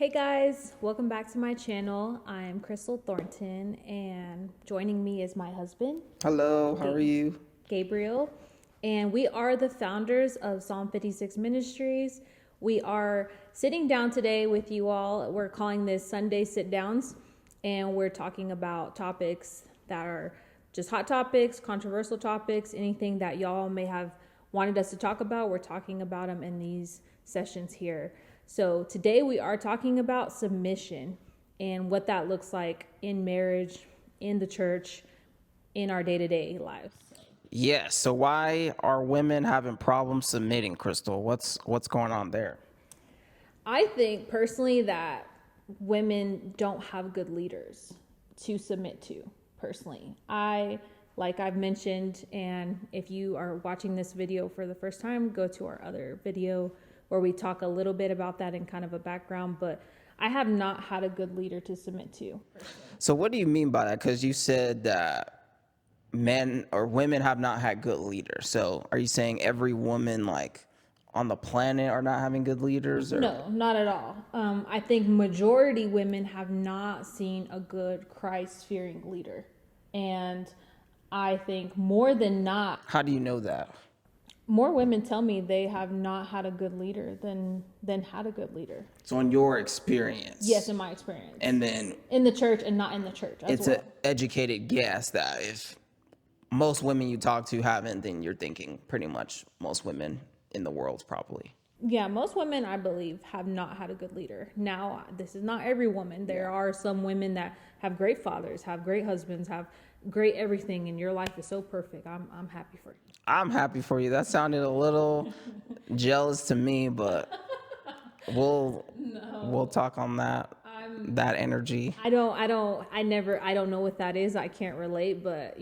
Hey guys, welcome back to my channel. I'm Crystal Thornton, and joining me is my husband, Hello, how are you? Gabriel, and we are the founders of Psalm 56 Ministries. We are sitting down today with you all. We're calling this Sunday Sit Downs, and we're talking about topics that are just hot topics, controversial topics, anything that y'all may have wanted us to talk about. We're talking about them in these sessions here. So today we are talking about submission and what that looks like in marriage, in the church, in our day-to-day lives. Yes, so why are women having problems submitting, Crystal? What's going on there? I think personally that women don't have good leaders to submit to. Personally, like I've mentioned, and if you are watching this video for the first time, go to our other video where we talk a little bit about that in kind of a background, but I have not had a good leader to submit to. So what do you mean by that? Because you said that men or women have not had good leaders. So are you saying every woman like on the planet are not having good leaders? Or? No, not at all. I think majority women have not seen a good Christ-fearing leader. And I think more than not, How do you know that? more women tell me they have not had a good leader than had a good leader. So in your experience. Yes, in my experience. And then In the church and not in the church as it's well. an educated guess that if most women you talk to haven't, then you're thinking pretty much most women in the world probably. Yeah, most women, I believe, have not had a good leader. Now, this is not every woman. There are some women that have great fathers, have great husbands, have great everything, and your life is so perfect. I'm happy for you. I'm happy for you. That sounded a little jealous to me, but we'll talk on that. That energy. I don't know what that is. I can't relate, but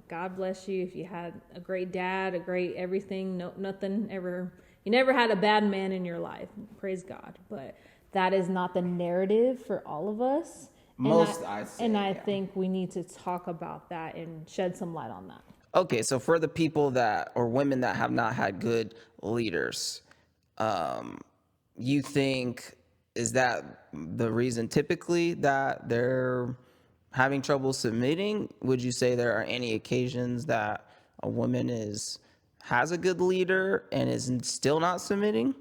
God bless you if you had a great dad, a great everything. No, nothing ever. You never had a bad man in your life. Praise God. But that is not the narrative for all of us. I think we need to talk about that and shed some light on that. Okay, so for the people that or women that have not had good leaders, you think is that the reason typically that they're having trouble submitting? Would you say there are any occasions that a woman has a good leader and is still not submitting?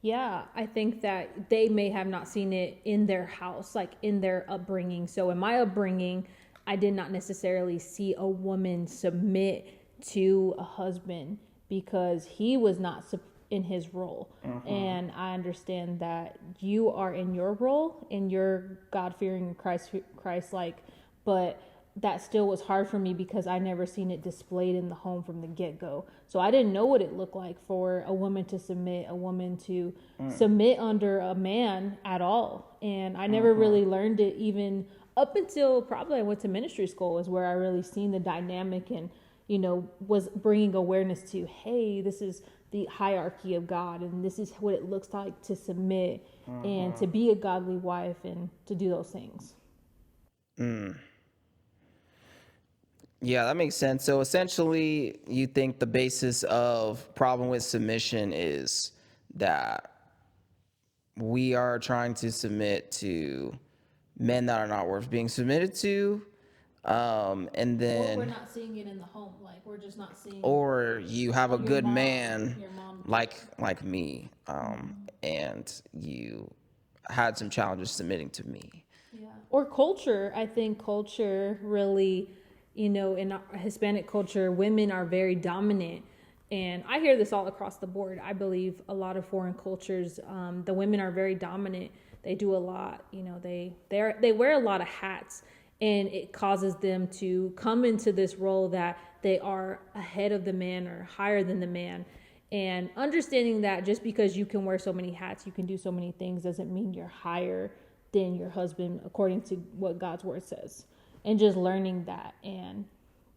Yeah, I think that they may have not seen it in their house, like in their upbringing. So in my upbringing, I did not necessarily see a woman submit to a husband because he was not in his role. And I understand that you are in your role and you're God-fearing, Christ-like, but that still was hard for me because I never seen it displayed in the home from the get-go. So I didn't know what it looked like for a woman to submit under a man at all. And I never really learned it even up until probably I went to ministry school is where I really seen the dynamic and, was bringing awareness to, hey, this is the hierarchy of God and this is what it looks like to submit and to be a godly wife and to do those things. Yeah, that makes sense. So essentially, you think the basis of problem with submission is that we are trying to submit to men that are not worth being submitted to, and then Or we're not seeing it in the home, like we're just not seeing. Or you have a good man your mom. like me, and you had some challenges submitting to me. Yeah. Or culture. I think culture really, in our Hispanic culture, women are very dominant. And I hear this all across the board. I believe a lot of foreign cultures, the women are very dominant. They do a lot, they wear a lot of hats, and it causes them to come into this role that they are ahead of the man or higher than the man. And understanding that just because you can wear so many hats, you can do so many things, doesn't mean you're higher than your husband according to what God's word says. And just learning that and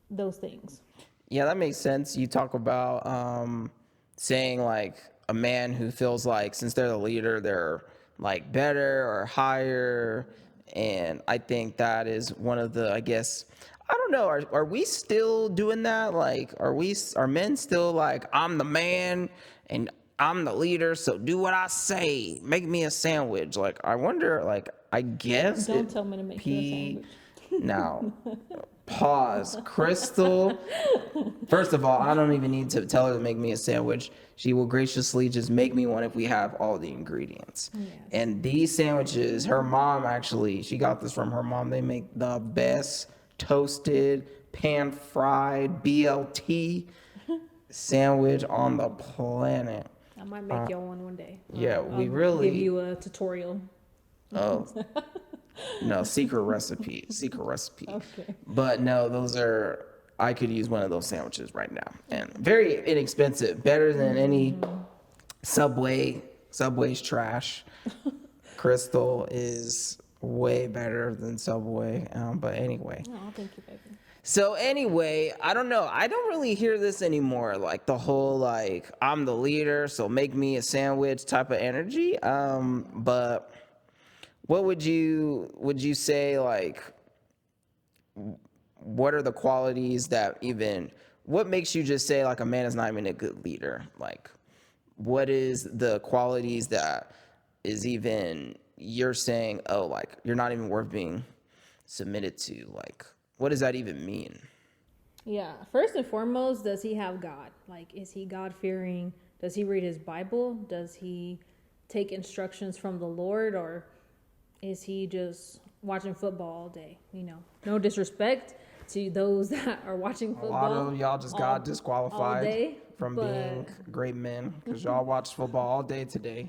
those things. Yeah, that makes sense. You talk about saying like a man who feels like since they're the leader, they're like better or higher. And I think that is one of the, I guess, I don't know. Are we still doing that? Like, are men still like, I'm the man and I'm the leader, so do what I say. Make me a sandwich. Like, I wonder, like, I guess Don't tell me to make you a P. sandwich. Now, pause. Crystal, first of all, I don't even need to tell her to make me a sandwich. She will graciously just make me one if we have all the ingredients. Yes. And these sandwiches, her mom actually, she got this from her mom. They make the best toasted, pan fried BLT sandwich on the planet. I might make y'all one day. Yeah, we I'll really. give you a tutorial. Oh, no, secret recipe. Okay. But no, those are, I could use one of those sandwiches right now. And very inexpensive, better than any Subway. Subway's trash. Crystal is way better than Subway. But anyway. Oh, thank you, baby. So anyway, I don't know. I don't really hear this anymore. Like the whole like I'm the leader, so make me a sandwich type of energy. But what would you say like what are the qualities that even what makes you just say like a man is not even a good leader? Like what is the qualities that is even you're saying, oh, like you're not even worth being submitted to? Like what does that even mean? Yeah. First and foremost, does he have God? Like, is he God fearing? Does he read his Bible? Does he take instructions from the Lord? Or is he just watching football all day? You know, no disrespect to those that are watching football. A lot of y'all just got all disqualified day, from but being great men because y'all watched football all day today.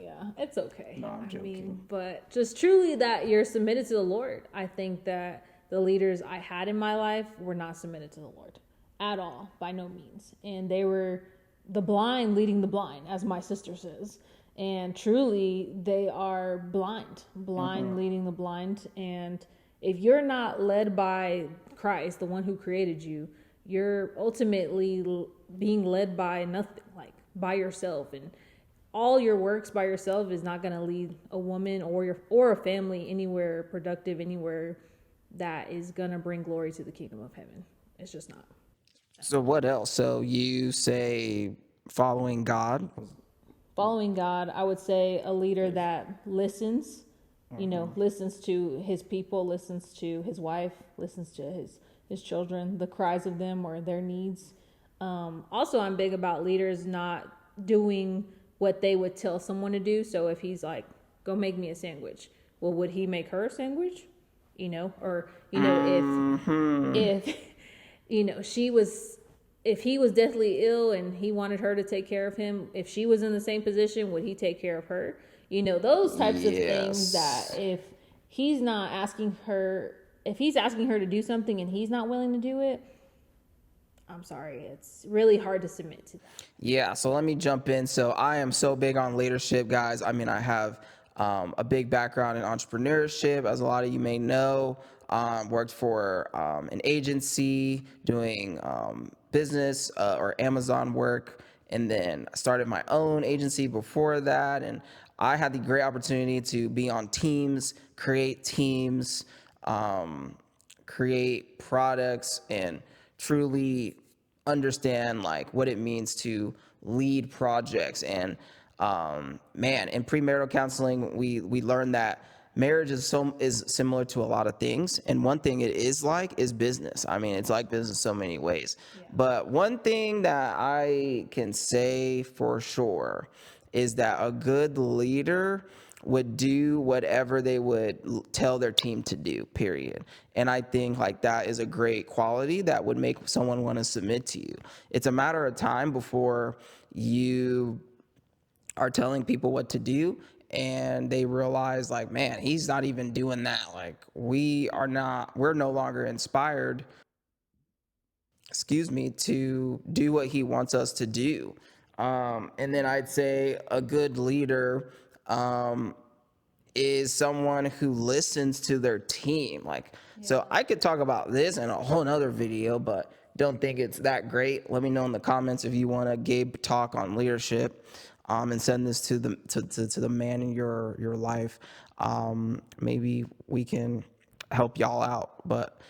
yeah, it's okay. No, I'm joking. But just truly that you're submitted to the Lord. I think that the leaders I had in my life were not submitted to the Lord at all, by no means. And they were the blind leading the blind, as my sister says. And truly, they are blind leading the blind. And if you're not led by Christ, the one who created you, you're ultimately being led by nothing, like by yourself. And all your works by yourself is not going to lead a woman or a family anywhere productive, anywhere that is going to bring glory to the kingdom of heaven. It's just not. So what else? So you say following God. Following God, I would say a leader that listens, listens to his people, listens to his wife, listens to his children, the cries of them or their needs. Also, I'm big about leaders not doing what they would tell someone to do. So if he's like, go make me a sandwich, well, would he make her a sandwich? Or if if he was deathly ill and he wanted her to take care of him, if she was in the same position, would he take care of her? Those types of things that if he's asking her to do something and he's not willing to do it, I'm sorry, it's really hard to submit to that. Yeah, so let me jump in. So I am so big on leadership, guys. I mean, I have a big background in entrepreneurship, as a lot of you may know. Worked for an agency doing business or Amazon work, and then started my own agency before that. And I had the great opportunity to be on teams, create products, and truly understand like what it means to lead projects. And man, in premarital counseling, we learned that marriage is similar to a lot of things, and one thing it is like is business. I mean, it's like business so many ways. Yeah. But one thing that I can say for sure is that a good leader would do whatever they would tell their team to do, period. And I think like that is a great quality that would make someone want to submit to you. It's a matter of time before you are telling people what to do and they realize like, man, he's not even doing that. Like we're no longer inspired, to do what he wants us to do. And then I'd say a good leader is someone who listens to their team. So I could talk about this in a whole nother video, but don't think it's that great. Let me know in the comments if you want a Gabe talk on leadership, and send this to the man in your life. Maybe we can help y'all out, but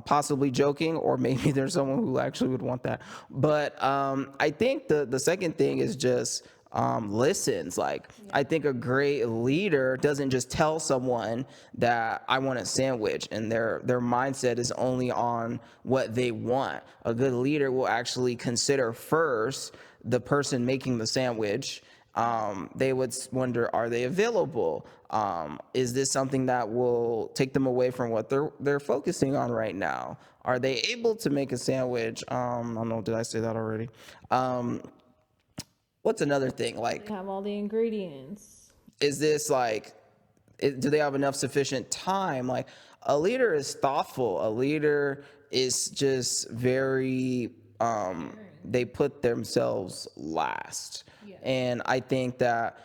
possibly joking, or maybe there's someone who actually would want that. But I think the second thing is just listens. Like, I think a great leader doesn't just tell someone that I want a sandwich and their mindset is only on what they want. A good leader will actually consider first the person making the sandwich. They would wonder, are they available? Is this something that will take them away from what they're focusing on right now? Are they able to make a sandwich? I don't know. Did I say that already? What's another thing? They Like, have all the ingredients. is this like, do they have enough sufficient time? Like, a leader is thoughtful. A leader is just very, they put themselves last. Yeah. And I think that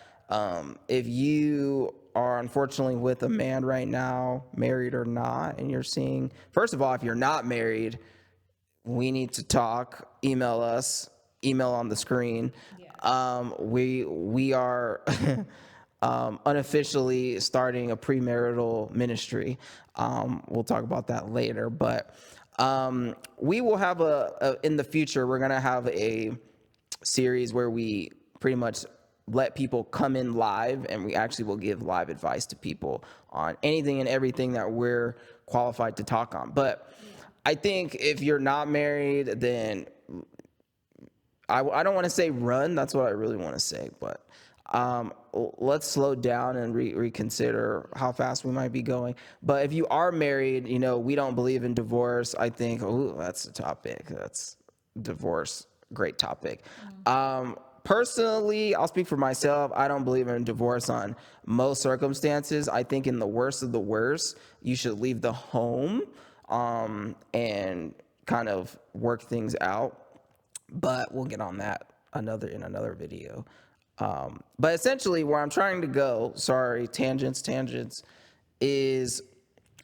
if you are unfortunately with a man right now, married or not, and you're seeing, first of all, if you're not married, we need to talk. Email us. Email on the screen. We are unofficially starting a premarital ministry. We'll talk about that later, but we will have in the future, we're gonna have a series where we pretty much let people come in live, and we actually will give live advice to people on anything and everything that we're qualified to talk on. But I think if you're not married, then I don't want to say run. That's what I really want to say. But let's slow down and reconsider how fast we might be going. But if you are married, we don't believe in divorce. I think, that's a topic. That's divorce. Great topic. Personally, I'll speak for myself. I don't believe in divorce on most circumstances. I think in the worst of the worst, you should leave the home and kind of work things out. But we'll get on that in another video. But essentially, where I'm trying to go, sorry, tangents, is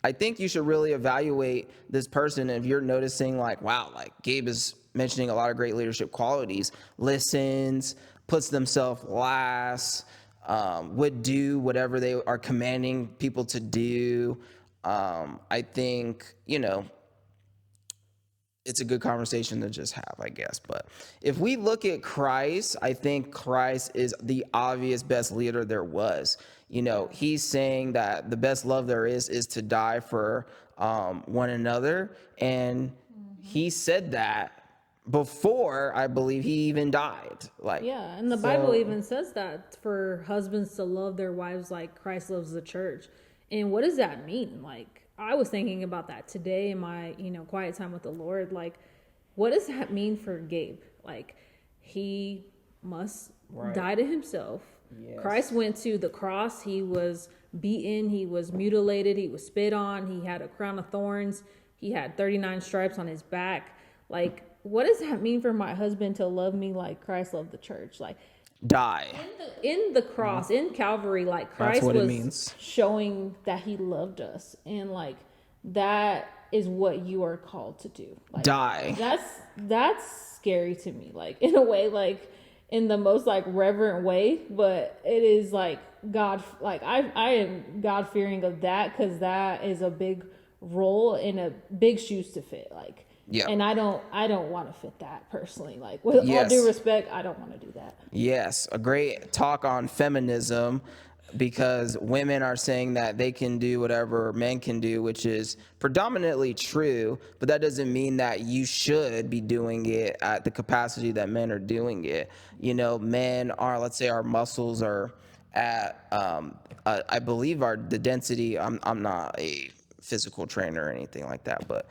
I think you should really evaluate this person. If you're noticing, like, wow, like Gabe is mentioning a lot of great leadership qualities, listens, puts themselves last, would do whatever they are commanding people to do. I think, it's a good conversation to just have, I guess. But if we look at Christ, I think Christ is the obvious best leader there was. He's saying that the best love there is to die for one another. And he said that before, I believe, he even died. Yeah, and the Bible even says that for husbands to love their wives like Christ loves the church. And what does that mean? Like, I was thinking about that today in my, quiet time with the Lord. Like, what does that mean for Gabe? Like, he must die to himself. Yes. Christ went to the cross. He was beaten. He was mutilated. He was spit on. He had a crown of thorns. He had 39 stripes on his back. Like, what does that mean for my husband to love me like Christ loved the church? Like, die in the cross, in Calvary, like Christ was showing that he loved us, and like that is what you are called to do. Like, die. That's scary to me, like in a way, like in the most like reverent way, but it is like God, like I am God fearing of that, because that is a big role in a big shoes to fit, like. Yeah. And I don't want to fit that personally. Like, with all due respect, I don't want to do that. Yes, a great talk on feminism, because women are saying that they can do whatever men can do, which is predominantly true, but that doesn't mean that you should be doing it at the capacity that men are doing it. Men are, let's say our muscles are at, I believe the density, I'm not a physical trainer or anything like that, but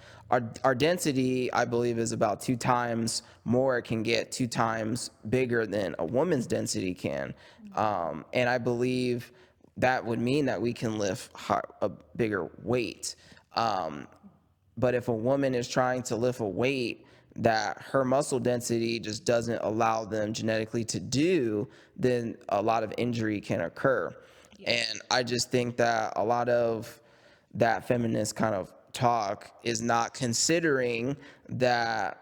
our density, I believe, is about 2 times more. It can get 2 times bigger than a woman's density can. And I believe that would mean that we can lift a bigger weight. But if a woman is trying to lift a weight that her muscle density just doesn't allow them genetically to do, then a lot of injury can occur. And I just think that a lot of that feminist kind of talk is not considering that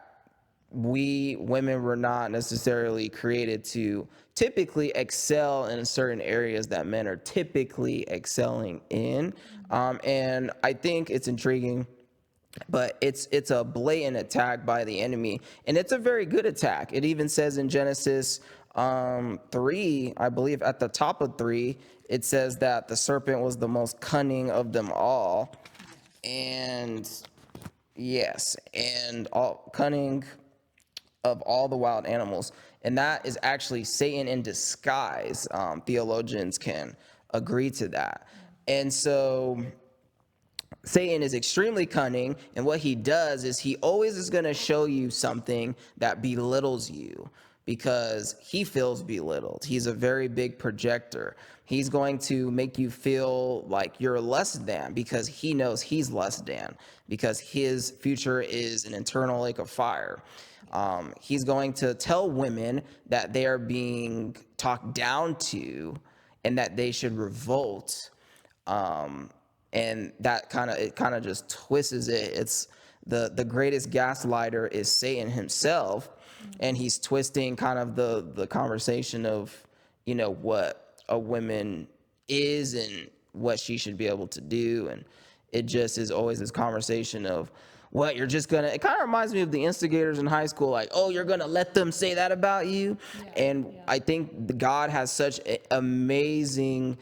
we women were not necessarily created to typically excel in certain areas that men are typically excelling in. And I think it's intriguing, but it's a blatant attack by the enemy, and it's a very good attack. It even says in Genesis 3, I believe at the top of 3, it says that the serpent was the most cunning of them all. And yes, and all cunning of all the wild animals. And that is actually Satan in disguise. Theologians can agree to that. And so Satan is extremely cunning, and what he does is he always is going to show you something that belittles you because he feels belittled. He's a very big projector. He's going to make you feel like you're less than because he knows he's less than, because his future is an eternal lake of fire. He's going to tell women that they are being talked down to and that they should revolt. And that kind of just twists it. It's the greatest gaslighter is Satan himself, and he's twisting kind of the conversation of, you know, what a woman is and what she should be able to do. And it just is always this conversation of, what, you're just gonna, it kind of reminds me of the instigators in high school, like, oh, you're gonna let them say that about you. And I think God has such amazing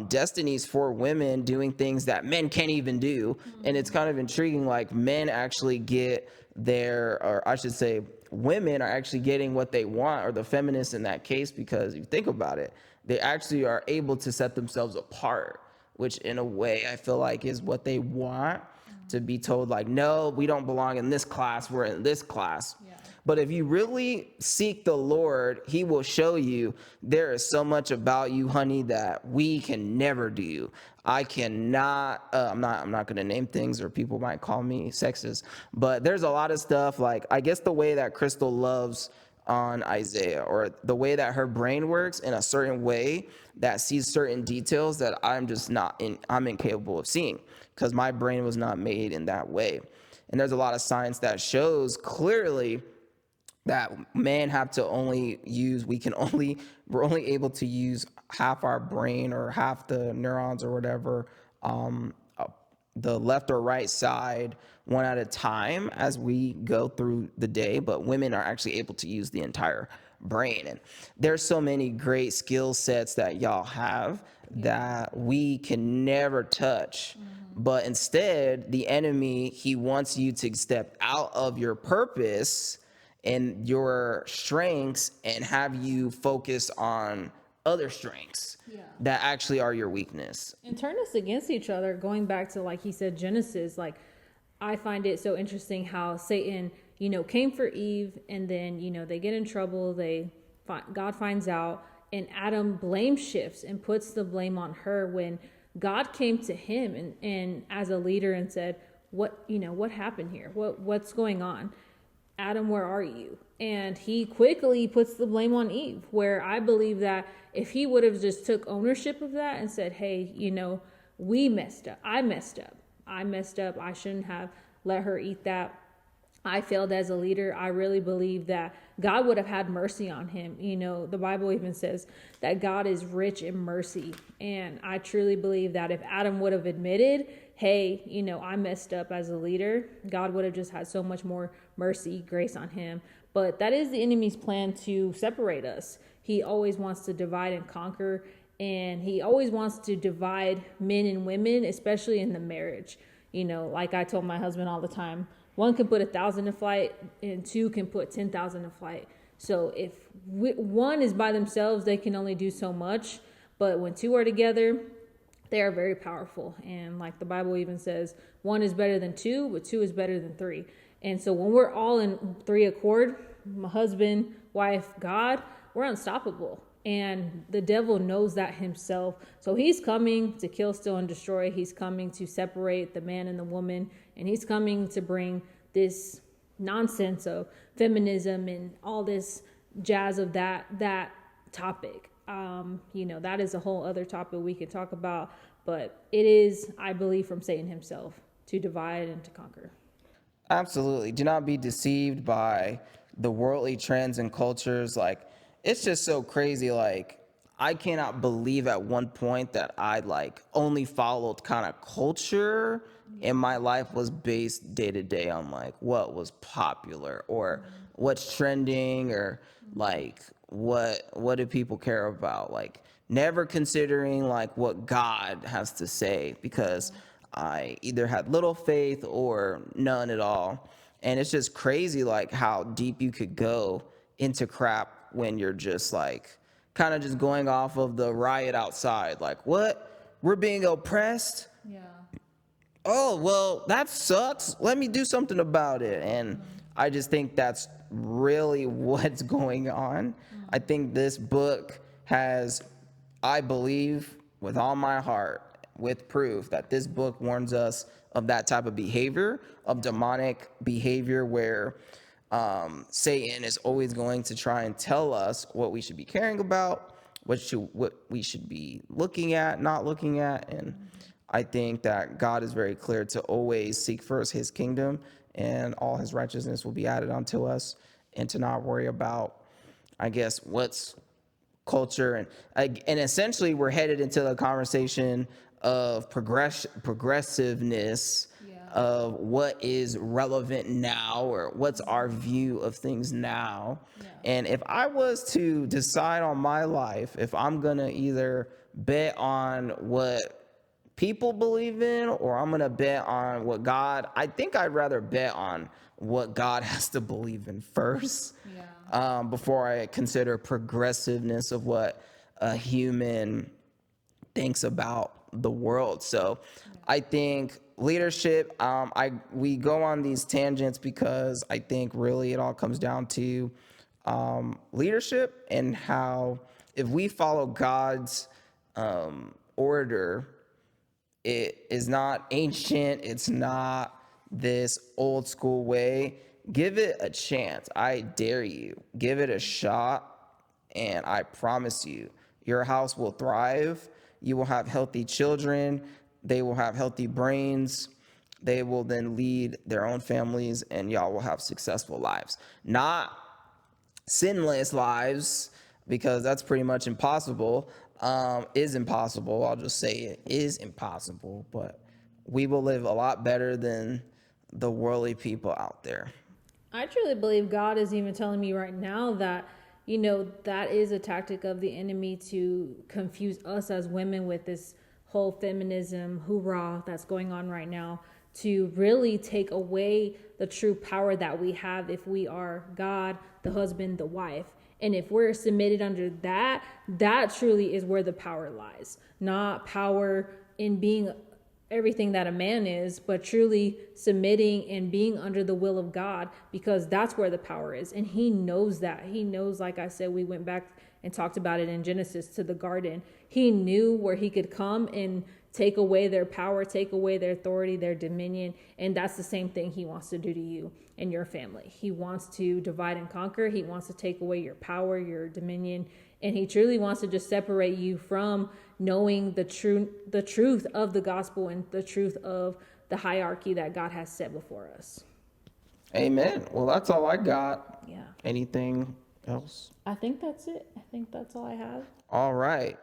destinies for women doing things that men can't even do. And it's kind of intriguing, like men actually get their, or I should say women are actually getting what they want, or the feminists in that case, because you think about it, they actually are able to set themselves apart, which in a way I feel like is what they want, to be told like, no, we don't belong in this class, we're in this class. But if you really seek the Lord, he will show you there is so much about you, honey, that we can never do. I cannot, I'm not going to name things or people might call me sexist, but there's a lot of stuff, like, I guess the way that Crystal loves on Isaiah, or the way that her brain works in a certain way that sees certain details that I'm incapable of seeing, because my brain was not made in that way. And there's a lot of science that shows clearly that men have to only use, we're only able to use half our brain, or half the neurons or whatever, the left or right side, one at a time as we go through the day. But women are actually able to use the entire brain. And there's so many great skill sets that y'all have that we can never touch. But instead, the enemy, he wants you to step out of your purpose and your strengths and have you focus on other strengths that actually are your weakness. And turn us against each other, going back to, like he said, Genesis. Like, I find it so interesting how Satan, came for Eve, and then, they get in trouble. God finds out, and Adam blame shifts and puts the blame on her, when God came to him and as a leader and said, what happened here? What's going on? Adam, where are you? And he quickly puts the blame on Eve, where I believe that if he would have just took ownership of that and said, hey, we messed up. I messed up. I shouldn't have let her eat that. I failed as a leader. I really believe that God would have had mercy on him. The Bible even says that God is rich in mercy. And I truly believe that if Adam would have admitted, hey, I messed up as a leader, God would have just had so much more mercy, grace on him. But that is the enemy's plan, to separate us. He always wants to divide and conquer, and he always wants to divide men and women, especially in the marriage. Like I told my husband all the time, one can put 1,000 to flight and two can put 10,000 to flight. So if one is by themselves, they can only do so much. But when two are together, they are very powerful. And like the Bible even says, one is better than two, but two is better than three. And so when we're all in three accord, my husband, wife, God, we're unstoppable. And the devil knows that himself. So he's coming to kill, steal, and destroy. He's coming to separate the man and the woman. And he's coming to bring this nonsense of feminism and all this jazz of that topic. That is a whole other topic we could talk about. But it is, I believe, from Satan himself to divide and to conquer. Absolutely. Do not be deceived by the worldly trends and cultures. Like, it's just so crazy. Like, I cannot believe at one point that I only followed kind of culture, and my life was based day to day on what was popular or what's trending, or what do people care about? Like never considering like what God has to say, because I either had little faith or none at all. And it's just crazy like how deep you could go into crap when you're just like kind of just going off of the riot outside. Like, what? We're being oppressed? Yeah. Oh, well, that sucks. Let me do something about it. And I just think that's really what's going on. I think this book has, I believe with all my heart, with proof, that this book warns us of that type of behavior, of demonic behavior where Satan is always going to try and tell us what we should be caring about, what we should be looking at, not looking at. And I think that God is very clear to always seek first his kingdom, and all his righteousness will be added unto us, and to not worry about, I guess, what's culture. And essentially we're headed into the conversation of progressiveness, of what is relevant now, or what's our view of things now. And if I was to decide on my life, if I'm gonna either bet on what people believe in or I'm gonna bet on what God, I think I'd rather bet on what God has to believe in first, before I consider progressiveness of what a human thinks about the world. So I think leadership, we go on these tangents because I think really it all comes down to leadership, and how if we follow God's order, it is not ancient, it's not this old school way. Give it a chance. I dare you. Give it a shot, and I promise you, your house will thrive. You will have healthy children. They will have healthy brains. They will then lead their own families, and y'all will have successful lives. Not sinless lives, because that's pretty much impossible. Is impossible. I'll just say it is impossible, but we will live a lot better than the worldly people out there. I truly believe God is even telling me right now that, that is a tactic of the enemy to confuse us as women with this whole feminism hoorah that's going on right now, to really take away the true power that we have if we are God, the husband, the wife. And if we're submitted under that, that truly is where the power lies. Not power in being everything that a man is, but truly submitting and being under the will of God, because that's where the power is. And he knows that. He knows, like I said, we went back and talked about it in Genesis to the garden. He knew where he could come and take away their power, take away their authority, their dominion. And that's the same thing he wants to do to you and your family. He wants to divide and conquer. He wants to take away your power, your dominion. And he truly wants to just separate you from knowing the truth of the gospel and the truth of the hierarchy that God has set before us. Amen. Well, that's all I got. Yeah. Anything else? I think that's it. I think that's all I have. All right.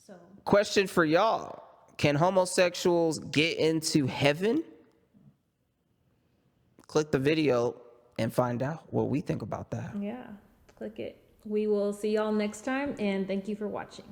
So, question for y'all. Can homosexuals get into heaven? Click the video and find out what we think about that. yeah, click it. We will see y'all next time, and thank you for watching.